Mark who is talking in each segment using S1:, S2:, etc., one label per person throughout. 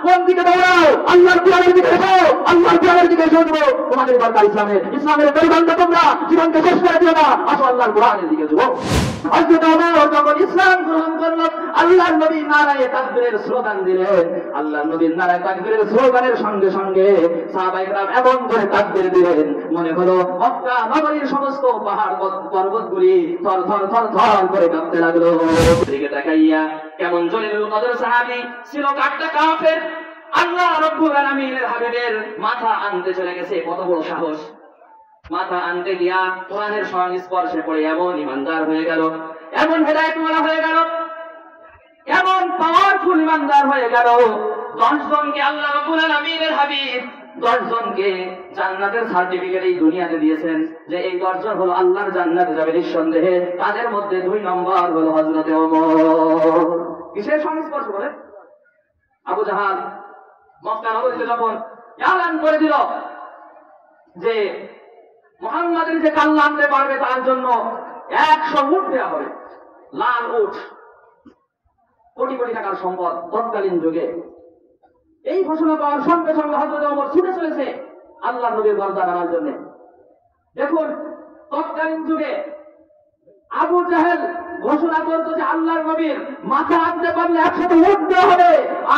S1: কোন দিকে দৌড়াও? আল্লাহর কোরআনের দিকে এসো, আল্লাহর কোরআনের দিকে এসো। তোমাদের দরকার ইসলামের মেরুদণ্ড, তোমরা জীবনকে শেষ করে দিও না, আসো আল্লাহর কোরআনের দিকে যাও। হযরত ওমর যখন ইসলাম গ্রহণ করল, আল্লাহর নবী নারায়ে তাকবীরের স্লোগান দিলেন। আল্লাহর নবীর নারায়ে তাকবীরের স্লোগানের সঙ্গে সঙ্গে সাহাবায়ে কেরাম এমন করে তাকবীর দিলেন, মনে হলো মক্কা নগরীর সমস্ত পাহাড় পর্বতগুলি থর থর থর থর করে কাঁপতে লাগলো। দিকে তাকাইয়া কেমন জলিলুল কদর সাহাবী ছিল, কাটটা কাফের, আল্লাহ রাব্বুল আলামিনের হাবিবের মাথা আনতে চলে গেছে। কত বড় সাহস! মাথা আনতে গিয়া কোরআনের সংস্পর্শে পড়ে এমন ইমানদার হয়ে গেল, এমন হেদায়েতওয়ালা হয়ে গেল, এমন পাওয়ারফুল ইমানদার হয়ে গেল। 10 জনকে আল্লাহ রাব্বুল আলামিনের হাবিব 10 জনকে জান্নাতের সার্টিফিকেট এই দুনিয়াতে দিয়েছেন, যে এই 10 জন হলো আল্লাহর জান্নাতে যাবে নিঃসন্দেহে। তাদের মধ্যে 2 নম্বর হলো হযরত ওমর। কিসের সংস্পর্শ বলে? আবু জাহাল মক্কা নগরীতে যখন এলান করে দিল যে মুহাম্মাদের যে কাল্লা আনতে পারবে তার জন্য 100 উট দেওয়া হবে, লাল উট, কোটি কোটি টাকার সম্পদ তৎকালীন যুগে। এই ঘোষণা পাওয়ার সঙ্গে সঙ্গে হযরত ওমর ছুটে চলেছে আল্লাহর নবীর বরদান আনার জন্য। দেখুন, তৎকালীন যুগে আবু জাহেল ঘোষণা করতো যে আল্লাহর নবীর মাথা আনতে পারলে 100 উট দেওয়া হবে।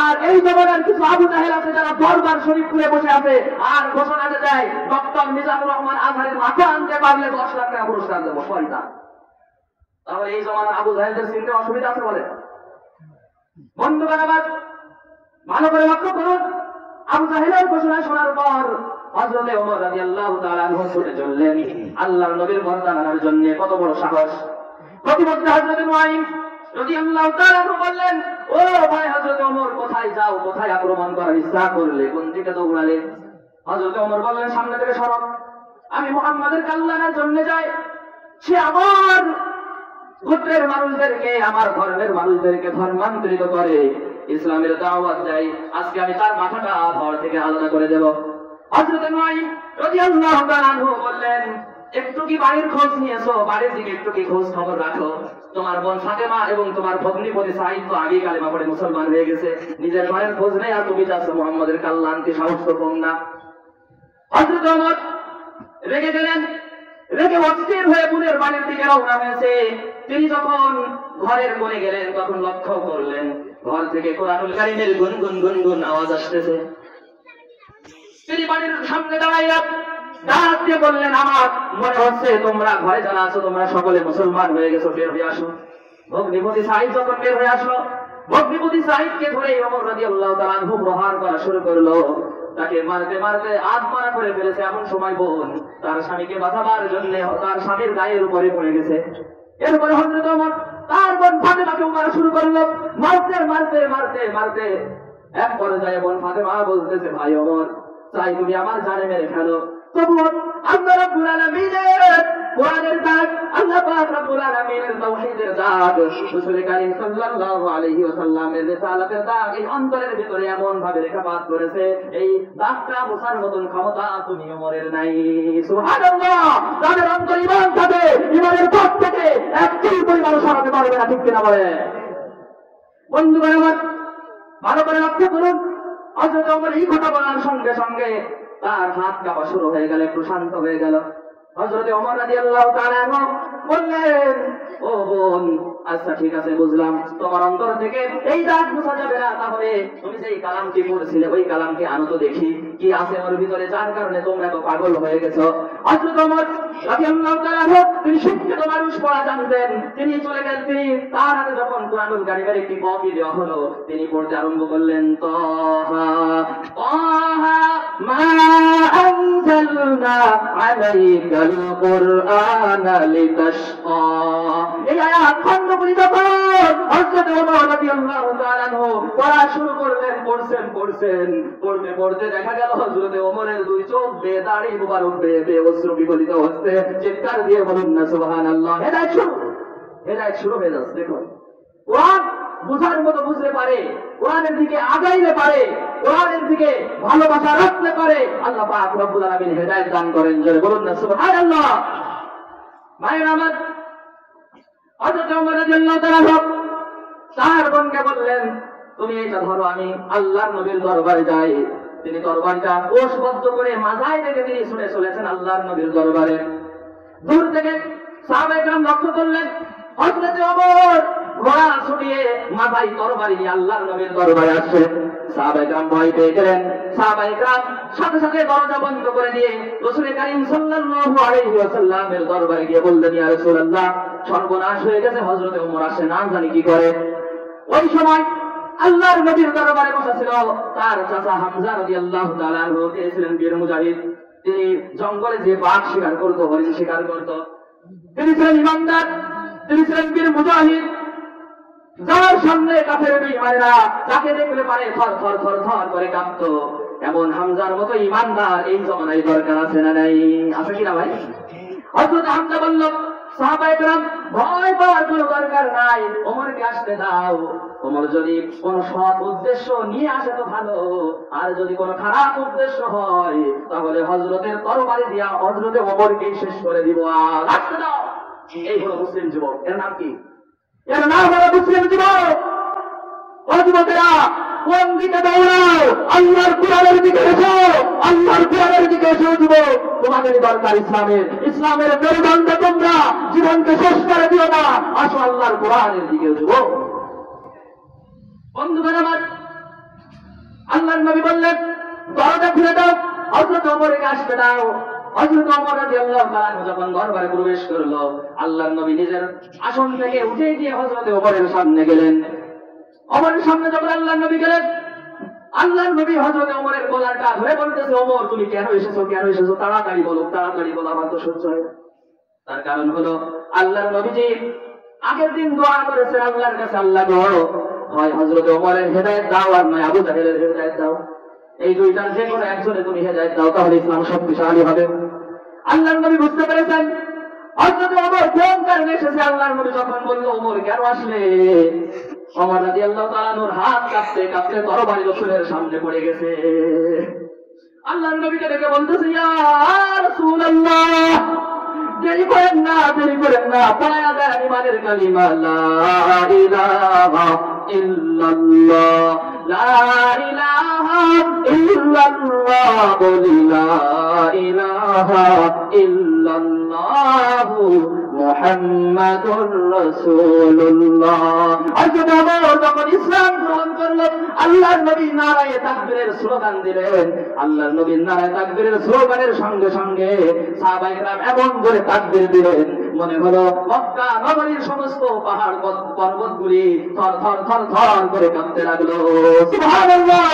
S1: আর এই জমানার কিছু আবু জাহেল আছে যারা দরবার শরীফ খুলে বসে আছে আর ঘোষণাতে দেয় ডক্টর নিজামুর রহমান আজহারের মাথা আনতে পারলে 10 লাখ টাকা পুরস্কার দেবো। শয়তান! তাহলে এই জমানার আবু জাহেলদের চিনতে অসুবিধা আছে বলে? বন্ধুগণ আমার, ভালো করে লক্ষ্য করুন। আবু জাহেলের ঘোষণা শোনার পর হযরত ওমর রাদিয়াল্লাহু তাআলা আনহু ছুটে চললেন আল্লাহর নবীর বরদান আনার জন্য। কত বড় সাহস! প্রতিমধ্যে হযরত নুআইম রাদিয়াল্লাহু তাআলা আনহু বললেন, ও ভাই হযরত ওমর, কোথায় যাও? কোথায় আক্রমণ করার ইচ্ছা করলে? কোন দিকে দৌড়ালে? হযরত ওমর বললেন, সামনে থেকে সরো, আমি মুহাম্মাদের কাল্লা আনার জন্য যাই। সে আমার গোত্রের মানুষদেরকে, আমার ধর্মের মানুষদেরকে ধর্মান্তরিত করে, ইসলামের দাওয়াত দেয়। আজকে আমি তার মাথাটা ধর থেকে আলাদা করে দেব। হযরত নুআইম রাদিয়াল্লাহু তাআলা আনহু বললেন, একটু কি বাড়ির খোঁজ নিয়েছো? বাড়ির দিকে একটু কি খোঁজ খবর রাখো? তোমার বোন ফাতেমা এবং তোমার ভগ্নিপতি সাঈদ তো আগেই কালেমা পড়ে মুসলমান হয়ে গেছে, নিজের ঘরের খোঁজ নেই, আর তুমি যাচ্ছ মুহাম্মাদের কাল্লা আনতে, সাহস তো কম না। হযরত ওমর রেগে গেলেন, রেগে অস্থির হয়ে বোনের বাড়ির দিকে রওনা হয়েছে। তিনি যখন ঘরের কোণে গেলেন তখন লক্ষ্য করলেন ঘর থেকে কোরআনুল কারীমের গুনগুন গুনগুন আওয়াজ আসতেছে। তিনি বাড়ির সামনে দাঁড়াইয়া ডাক দিয়ে বললেন, আমার মনে হচ্ছে তোমরা ঘরে যারা আছো তোমরা সকলে মুসলমান হয়ে গেছো, বের হয়ে আসো। ভগ্নিপতি সাঈদ যখন বের হয়ে আসলো, ভগ্নিপতি সাঈদকে ধরে ওমর রাদিয়াল্লাহু তাআলা আনহু প্রহার করা শুরু করলো। তাকে মারতে মারতে আত্মহত্যা করে ফেলেছে। এমন সময় বোন তার স্বামীকে বাঁচাবার জন্য তার স্বামীর গায়ের উপরে পড়ে গেছে। এরপরে হযরত ওমর তার বোন ফাতেমাকেও মারা শুরু করলো। মারতে মারতে মারতে মারতে এক পর্যায়ে বোন ফাতেমা বলতেছে, ভাই ওমর, চাই তুমি আমার জানে মেরে ফেলো, তবুও আল্লাহ রাব্বুল আলামিনের কোরআনের দাগ, আল্লাহ পাক রাব্বুল আলামিনের তাওহীদের দাগ, রাসূল কারীম সাল্লাল্লাহু আলাইহি ওয়াসাল্লামের রিসালাতের দাগ এই অন্তরের ভিতরে এমন ভাবে রেখাপাত করেছে, এই দাগটা মোছার মতন ক্ষমতা তুমি ওমরের নাই। সুবহানাল্লাহ! যাদের অন্তর ঈমান থাকে, ঈমানের পথ থেকে একটি পরিমাণ সরাতে পারবে না, ঠিক কিনা বলে? বন্ধুগণ আমার, ভালো করে লক্ষ্য করুন। হযরত ওমর এই কথা বলার সঙ্গে সঙ্গে তার হাত কাঁপা শুরু হয়ে গেল, একটু শান্ত হয়ে গেল। হযরত ওমর রাদিয়াল্লাহু তাআলা আনহু বললেন, ও বোন, আচ্ছা ঠিক আছে, বুঝলাম তোমার অন্তর থেকে এই দাগ মুছা যাবে না, তাহলে তুমি যেই কালামটি পড়ছিলে ওই কালামটি আনো তো দেখি কি আছে ওর ভিতরে, যার কারণে তোমরা এত পাগল হয়ে গেছো। হযরত ওমর রাদিয়াল্লাহু তাআলা আনহু তিনি শিক্ষিত মানুষ, পড়া জানতেন। তিনি চলে গেলেন, তিনি তার হাতে যখন কোরআনুল কারীমের একটি কপি দেওয়া হলো, তিনি পড়তে আরম্ভ করলেন, তাহা তাহা মা আনজালনা আলাইকাল কুরআনা লিতাশকা। এই আয়াত খন্ড করে যখন হযরত ওমর রাদিয়াল্লাহু তাআলা আনহু পড়া শুরু করলেন, পড়তে পড়তে দেখা গেল হযরত ওমরের দুই চোখ বেয়ে, দাড়ি মুবারক বেয়ে অশ্রু বিগলিত হচ্ছে। চিৎকার দিয়ে বলুন না সুবহানাল্লাহ! হেদায়েত শুরু হয়ে যাচ্ছে। দেখুন, কোরআন বুঝার মতো বুঝতে পারে, কোরআনের দিকে আগাইতে পারে, কোরআনের দিকে ভালোবাসা রাখতে পারে। আল্লাহ পাক রব্বুল আলামিন হেদায়েত দান করেন, জোরে বলুন না সুবহানাল্লাহ! ভাইরা আমার, হযরত ওমর রাদিয়াল্লাহু তাআলা তার বোনকে বললেন, তুমি এটা ধরো, আমি আল্লাহর নবীর দরবারে যাই। তিনি তরবারিটা কোষবদ্ধ করে মাথায় রেখে তিনি শুনে চলেছেন আল্লাহর নবীর দরবারে। দূর থেকে সাহাবায়ে কেরাম লক্ষ্য করলেন হযরত ওমর ঘোড়া ছুটিয়ে মাথায় তরবারি নিয়ে আল্লাহর নবীর দরবারে আসছে। সাহাবায়ে কেরাম ভয় পেয়ে গেলেন। সাহাবায়ে কেরাম সাথে সাথে দরজা বন্ধ করে দিয়ে রাসূল করিম সাল্লাল্লাহু আলাইহি ওয়াসাল্লামের দরবারে গিয়ে বললেন, ইয়া রাসূলুল্লাহ, সর্বনাশ হয়ে গেছে, হযরত ওমর আসে না জানি কি করে। ওই সময় আল্লাহর নবীর দরবারে বসা ছিল তার চাচা হামজা রাদিয়াল্লাহু তাআলা আনহু, তিনি ছিলেন বীর মুজাহিদ। তিনি জঙ্গলে যে বাঘ শিকার করতো, হরিণ শিকার করতো। তিনি ছিলেন ইমানদার, তিনি ছিলেন বীর মুজাহিদ, যার সামনে কাফের বেঈমানেরা তাকে দেখলে পারে থর থর থর থর করে কাঁপতো। এমন হামজার মতো ইমানদার এই জমানায় দরকার আছে না নাই? আছে কিনা ভাই? হযরত হামজা বলল, সাহাবায়ে কেরাম ভয় পাওয়ার কোনো দরকার নাই, ওমরকে আসতে দাও। ওমর যদি কোন সৎ উদ্দেশ্য নিয়ে আসে তো ভালো, আর যদি কোনো খারাপ উদ্দেশ্য হয় তাহলে হযরতের তরবারি দিয়া হযরতে ওমরকে শেষ করে দিব। আর আসতে দাও। এই হলো মুসলিম যুবক। এর নাম কি? এর নাম হলো মুসলিম যুবক। ও যুবকেরা, কোন দিকে দৌড়াও? আল্লাহর কুরআনের দিকে এসো, আল্লাহর কুরআনের দিকে এসো যুবক। তোমাদের দরকার ইসলামের, ইসলামের মেরুদণ্ড তোমরা জীবনকে শেষ করে দিও না। আসো আল্লাহর কুরআনের দিকে যুবক। বন্ধুগণ আমার, আল্লাহর নবী বললেন, দরজা খুলে দাও, হযরত ওমরকে আসতে দাও। হযরত ওমর রাদিয়াল্লাহু তাআলা যখন দরবারে প্রবেশ করলো, আল্লাহর নবী নিজের আসন থেকে উঠে গিয়ে হযরত ওমরের সামনে গেলেন। ওমরের সামনে যখন আল্লাহর নবী গেলেন, আল্লাহর নবী হযরত ওমরের গলাটা ধরে বলতেছে, ওমর তুমি কেন এসেছো, কেন এসেছো? তাড়াতাড়ি বলো, তাড়াতাড়ি বলো, আমার তো সহ্য হয় না। তার কারণ হলো আল্লাহর নবীজি আগের দিন দোয়া করেছেন আল্লাহর কাছে, আল্লাহ গো, হয় হযরত ওমরের হেদায়েত দাও, আর নয় আবু জাহেলের হেদায়েত দাও। এই দুইটার যে কোনো একজনে তুমি হেদায়েত দাও, তাহলে ইসলাম শক্তিশালী হবে। আল্লাহর নবী বুঝতে পেরেছেন হযরত ওমর কোন কারণে এসেছে। আল্লাহর নবী যখন বলল, ওমর কেন আসলে, ওমর রাদিয়াল্লাহু তাআলা আনহুর হাত কাঁপতে কাঁপতে তরবারি রাসূলের সামনে পড়ে গেছে। আল্লাহর নবীকে ডেকে বলতেছে, ইয়া রাসূলুল্লাহ, দেরি করেন না, দেরি করেন না, পড়ায়া দেন ইমানের কালিমা, লা ইলাহা ইল্লাল্লাহ, লা ইলাহা ইল্লাল্লাহ, বলি লা ইলাহা ইল্লাল্লাহ মুহাম্মাদুর রাসূলুল্লাহ। হযরত ওমর যখন ইসলাম গ্রহণ করল, আল্লাহর নবী নারায়ে তাকবীরের স্লোগান দিলেন। আল্লাহর নবী নারায়ে তাকবীরের স্লোগানের সঙ্গে সঙ্গে সাহাবায়ে কেরাম এমন করে তাকবীর দিলেন, মনে হলো মক্কা নগরীর সমস্ত পাহাড় পর্বতগুলি থর থর থর থর করে কাঁপতে লাগলো। সুবহানাল্লাহ।